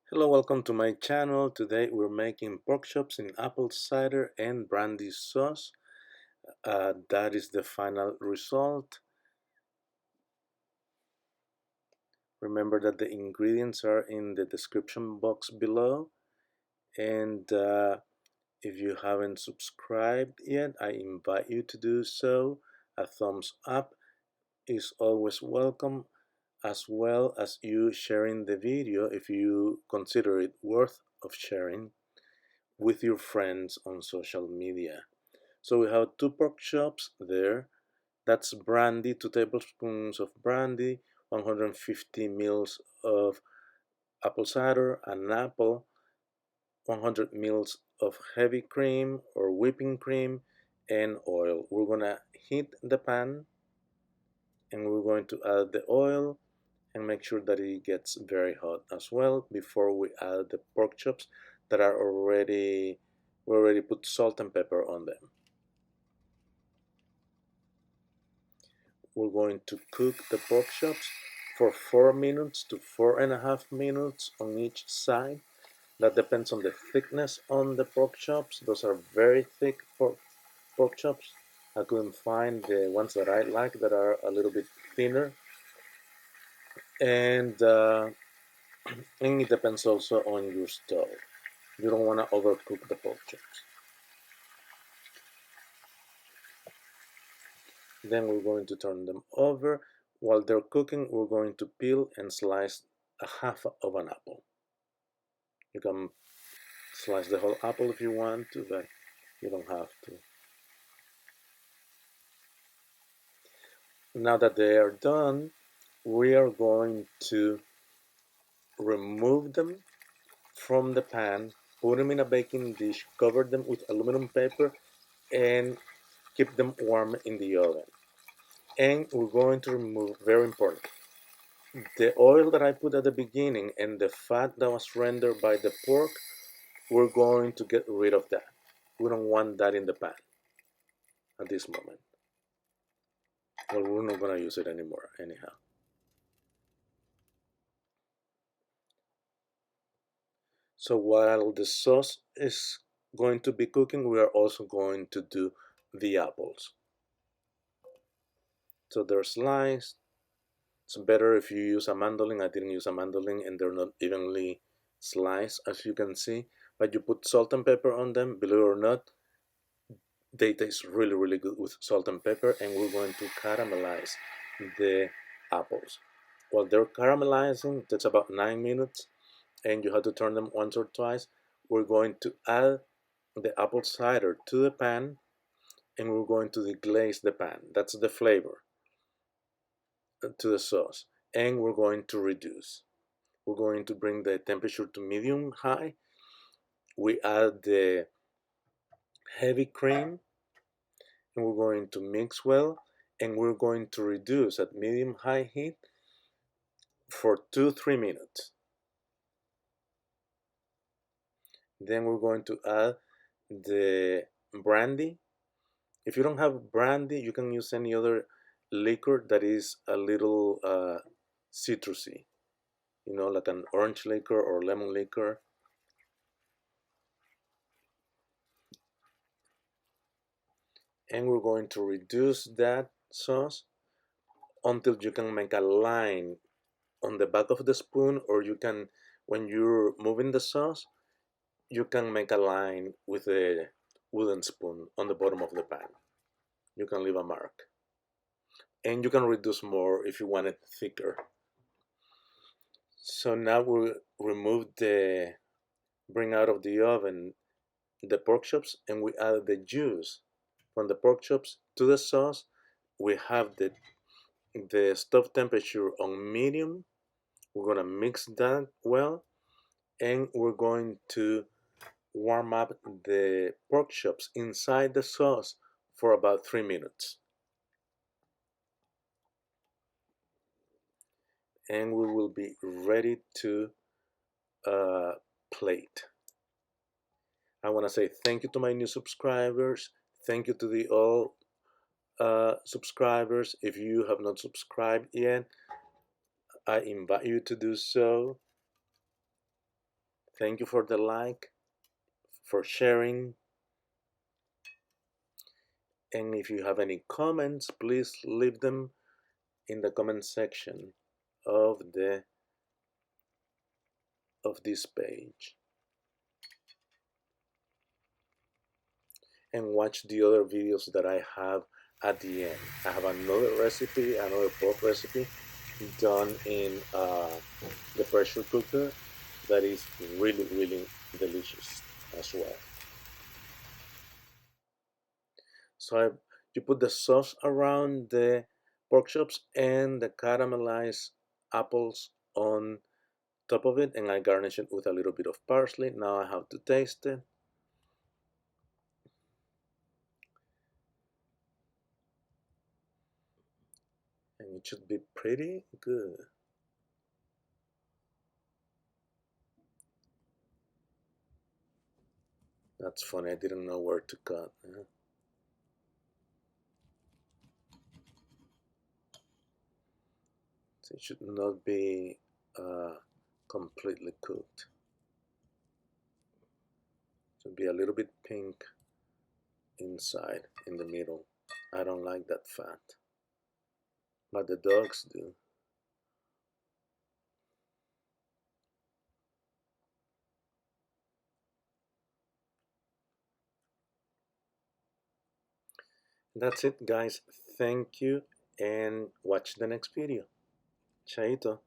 Hello, welcome to my channel. Today we're making pork chops in apple cider and brandy sauce. That is the final result. Remember that the ingredients are in the description box below. And if you haven't subscribed yet, I invite you to do so. A thumbs up is always welcome, as well as you sharing the video if you consider it worth of sharing with your friends on social media. So we have 2 pork chops there. That's brandy, 2 tablespoons of brandy, 150 mils of apple cider, an apple, 100 mils of heavy cream or whipping cream, and oil. We're gonna heat the pan and we're going to add the oil and make sure that it gets very hot as well before we add the pork chops that are we already put salt and pepper on them. We're going to cook the pork chops for 4 minutes to 4.5 minutes on each side. That depends on the thickness on the pork chops. Those are very thick pork chops. I couldn't find the ones that I like that are a little bit thinner. And, uh, and it depends also on your stove. You don't want to overcook the pork chops. Then we're going to turn them over. While they're cooking, we're going to peel and slice a half of an apple. You can slice the whole apple if you want to, but you don't have to. Now that they are done, we are going to remove them from the pan, put them in a baking dish, cover them with aluminum paper, and keep them warm in the oven. And we're going to remove, very important, the oil that I put at the beginning and the fat that was rendered by the pork. We're going to get rid of that. We don't want that in the pan at this moment. Well, we're not going to use it anymore anyhow. So while the sauce is going to be cooking, we are also going to do the apples. So they're sliced. It's better if you use a mandolin. I didn't use a mandolin and they're not evenly sliced, as you can see. But you put salt and pepper on them. Believe it or not, they taste really, really good with salt and pepper. And we're going to caramelize the apples. While they're caramelizing, it takes about 9 minutes and you have to turn them once or twice. We're going to add the apple cider to the pan and we're going to deglaze the pan. That's the flavor to the sauce. And we're going to reduce. We're going to bring the temperature to medium high. We add the heavy cream and we're going to mix well and we're going to reduce at medium high heat for 2-3 minutes. Then we're going to add the brandy. If you don't have brandy, you can use any other liquor that is a little citrusy, like an orange liquor or lemon liquor. And we're going to reduce that sauce until you can make a line on the back of the spoon, or you can, when you're moving the sauce, you can make a line with a wooden spoon on the bottom of the pan. You can leave a mark. And you can reduce more if you want it thicker. So now we bring out of the oven the pork chops and we add the juice from the pork chops to the sauce. We have the stove temperature on medium. We're gonna mix that well and we're going to warm up the pork chops inside the sauce for about 3 minutes. And we will be ready to plate. I want to say thank you to my new subscribers. Thank you to the all subscribers. If you have not subscribed yet, I invite you to do so. Thank you for the like, for sharing. And if you have any comments, please leave them in the comment section of this page. And watch the other videos that I have at the end. I have another recipe, another pork recipe done in the pressure cooker that is really delicious as well. So you put the sauce around the pork chops and the caramelized apples on top of it, and I garnish it with a little bit of parsley. Now I have to taste it. And it should be pretty good. That's funny, I didn't know where to cut. So it should not be completely cooked. It should be a little bit pink inside, in the middle. I don't like that fat, but the dogs do. That's it, guys. Thank you, and watch the next video. Chaito.